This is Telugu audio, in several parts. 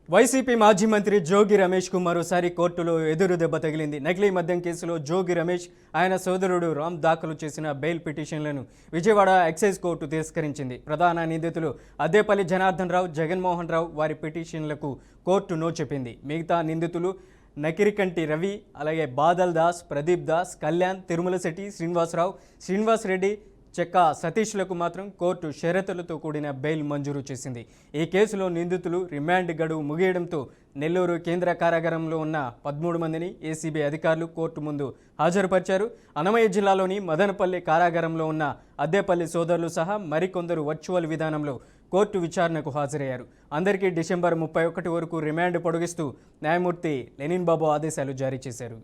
వైసీపీ మాజీ మంత్రి జోగి రమేష్ కు మరోసారి కోర్టులో ఎదురు దెబ్బ తగిలింది. నకిలీ మద్యం కేసులో జోగి రమేష్ ఆయన సోదరుడు రామ్ దాఖలు చేసిన బెయిల్ పిటిషన్లను విజయవాడ ఎక్సైజ్ కోర్టు తిరస్కరించింది. ప్రధాన నిందితులు అద్దేపల్లి జనార్దన్ రావు, జగన్మోహన్ రావు వారి పిటిషన్లకు కోర్టు నో చెప్పింది. మిగతా నిందితులు నకిరికంటి రవి, అలాగే బాదల్ దాస్, ప్రదీప్ దాస్, కళ్యాణ్, తిరుమల శెట్టి, శ్రీనివాస్ రెడ్డి, చెక్కా సతీష్లకు మాత్రం కోర్టు షరతులతో కూడిన బెయిల్ మంజూరు చేసింది. ఈ కేసులో నిందితులు రిమాండ్ గడువు ముగియడంతో నెల్లూరు కేంద్ర కారాగారంలో ఉన్న 13 మందిని ఏసీబీ అధికారులు కోర్టు ముందు హాజరుపరిచారు. అన్నమయ్య జిల్లాలోని మదనపల్లి కారాగారంలో ఉన్న అద్దేపల్లి సోదరులు సహా మరికొందరు వర్చువల్ విధానంలో కోర్టు విచారణకు హాజరయ్యారు. అందరికీ డిసెంబర్ 31 వరకు రిమాండ్ పొడిగిస్తూ న్యాయమూర్తి లెనిన్ బాబు ఆదేశాలు జారీ చేశారు.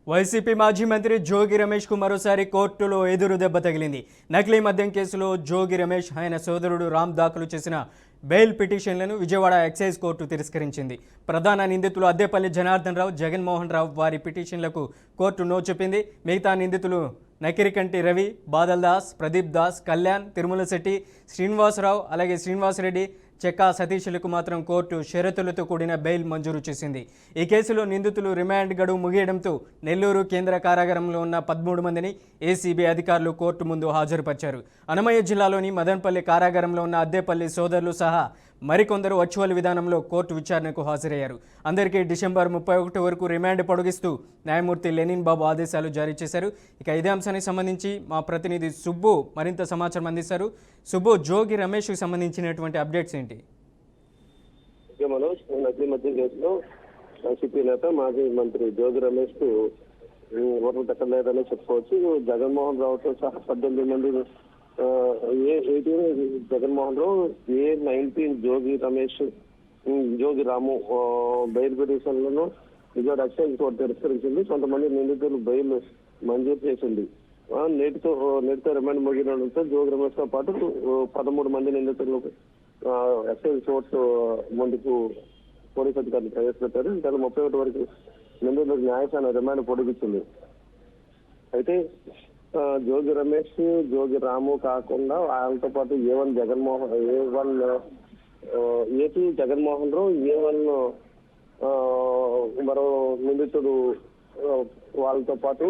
వైసీపీ మాజీ మంత్రి జోగి రమేష్ కు మరోసారి కోర్టులో ఎదురు దెబ్బ తగిలింది. నకిలీ మద్యం కేసులో జోగి రమేష్ ఆయన సోదరుడు రామ్ దాఖలు చేసిన బెయిల్ పిటిషన్లను విజయవాడ ఎక్సైజ్ కోర్టు తిరస్కరించింది. ప్రధాన నిందితులు అద్దేపల్లి జనార్దన్ రావు, జగన్మోహన్ రావు వారి పిటిషన్లకు కోర్టు నో చెప్పింది. మిగతా నిందితులు నకిరికంటి రవి, బాదల్ దాస్, ప్రదీప్ దాస్, కళ్యాణ్, తిరుమల శెట్టి, శ్రీనివాసరావు, అలాగే శ్రీనివాస్ రెడ్డి, చెక్కా సతీష్లకు మాత్రం కోర్టు షరతులతో కూడిన బెయిల్ మంజూరు చేసింది. ఈ కేసులో నిందితులు రిమాండ్ గడువు ముగియడంతో నెల్లూరు కేంద్ర కారాగారంలో ఉన్న 13 మందిని ఏసీబీ అధికారులు కోర్టు ముందు హాజరుపరిచారు. అన్నమయ్య జిల్లాలోని మదనపల్లి కారాగారంలో ఉన్న అద్దేపల్లి సోదరులు సహా మరికొందరు వర్చువల్ విధానంలో కోర్టు విచారణకు హాజరయ్యారు. అందరికీ డిసెంబర్ 31 వరకు రిమాండ్ పొడిగిస్తూ న్యాయమూర్తి లెనిన్ బాబు ఆదేశాలు జారీ చేశారు. ఇక ఇదే అంశానికి సంబంధించి మా ప్రతినిధి సుబ్బు మరింత సమాచారం అందిస్తారు. సుబ్బు, జోగి రమేష్కి సంబంధించినటువంటి అప్డేట్స్ ఏంటి? మనోజ్, నకిలీ మద్యం కేసులో వైసీపీ నేత మాజీ మంత్రి జోగి రమేష్ కు ఓట్లు దక్కలేదని చెప్పుకోవచ్చు. జగన్మోహన్ రావుతో సహా 18 మంది A18 జగన్మోహన్ రావు, A19 జోగి రమేష్, జోగి రాము బెయిల్ పిటిషన్లను విజయవాడ ఎక్సైజ్ కోర్టు తిరస్కరించింది. కొంతమంది నిందితులు బెయిల్ మంజూరు చేసింది. నేటితో రిమాండ్ ముగియడంతో జోగి రమేష్ తో పాటు 13 మంది నిందితులు ఎక్సైజ్ కోర్టు ముందుకు పోలీసు అధికారులు ప్రవేశపెట్టారు. ఇంకా 31 వరకు నిందితులకు న్యాయస్థానం రిమాండ్ పొడిగించింది. అయితే జోగి రమేష్, జోగి రాము కాకుండా వాళ్ళతో పాటు A1 జగన్మోహన్ రావు, A1 మరో నిందితుడు వాళ్ళతో పాటు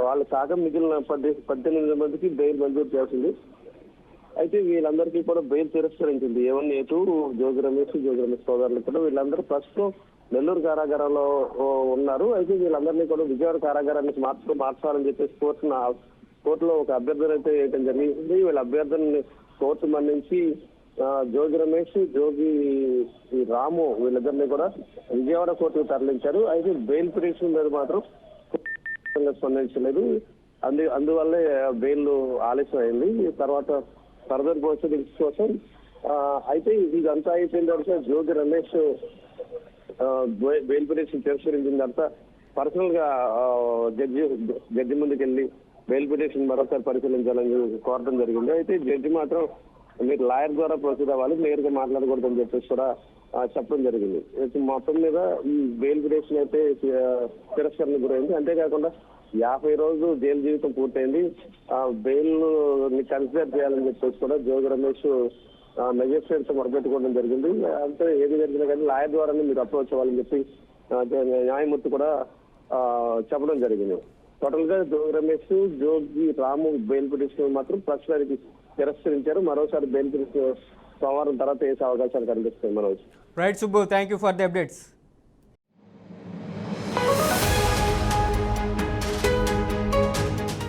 వాళ్ళ కాక మిగిలిన 18 మందికి బెయిల్ మంజూరు చేసింది. అయితే వీళ్ళందరికీ కూడా బెయిల్ తిరస్కరించింది. A1, A2 జోగి రమేష్ సోదరులు కూడా వీళ్ళందరూ ప్రస్తుతం నెల్లూరు కారాగారంలో ఉన్నారు. అయితే వీళ్ళందరినీ కూడా విజయవాడ కారాగారానికి మార్చాలని చెప్పేసి కోర్టులో ఒక అభ్యర్థన అయితే వేయడం జరిగింది. వీళ్ళ అభ్యర్థనని కోర్టు మన్నించి జోగి రమేష్, జోగి రాము వీళ్ళిద్దరినీ కూడా విజయవాడ కోర్టుకు తరలించారు. అయితే బెయిల్ పిటిషన్ మీద మాత్రం స్పందించలేదు. అందువల్లే బెయిల్ ఆలస్యం అయింది. తర్వాత ఫర్దర్ ప్రొసీడింగ్స్ కోసం అయితే ఇదంతా అయిపోయిన తర్వాత జోగి రమేష్ బెయిల్ పిటిషన్ తిరస్కరించిన తర్వాత పర్సనల్ గా జడ్జి ముందుకు వెళ్ళి బెయిల్ పిటిషన్ మరోసారి పరిశీలించాలని కోరడం జరిగింది. అయితే జడ్జి మాత్రం మీరు లాయర్ ద్వారా ప్రొసీడ్ అవ్వాలి, నేరుగా మాట్లాడకూడదని చెప్పేసి కూడా చెప్పడం జరిగింది. మొత్తం మీద ఈ బెయిల్ పిటిషన్ అయితే తిరస్కరణ గురైంది. అంతేకాకుండా 50 రోజులు జైలు జీవితం పూర్తయింది. బెయిల్ ని కన్సిడర్ చేయాలని చెప్పేసి కూడా జోగి రమేష్ మెజిస్ట్రేట్ తో మొదలుపెట్టుకోవడం జరిగింది. అంటే ఏది జరిగినా కానీ లాయర్ ద్వారానే మీరు అప్రోచ్ అవ్వాలని చెప్పి న్యాయమూర్తి కూడా చెప్పడం జరిగింది. టోటల్ గా జోగి రమేష్, జోగి రాము బెయిల్ పిటిషన్ మాత్రం ప్రస్తుతానికి తిరస్కరించారు. మరోసారి బెయిల్ పిటిషన్ సోమవారం తర్వాత వేసే అవకాశాలు కనిపిస్తాయి. Manoj. Right Subbu, thank you for the updates.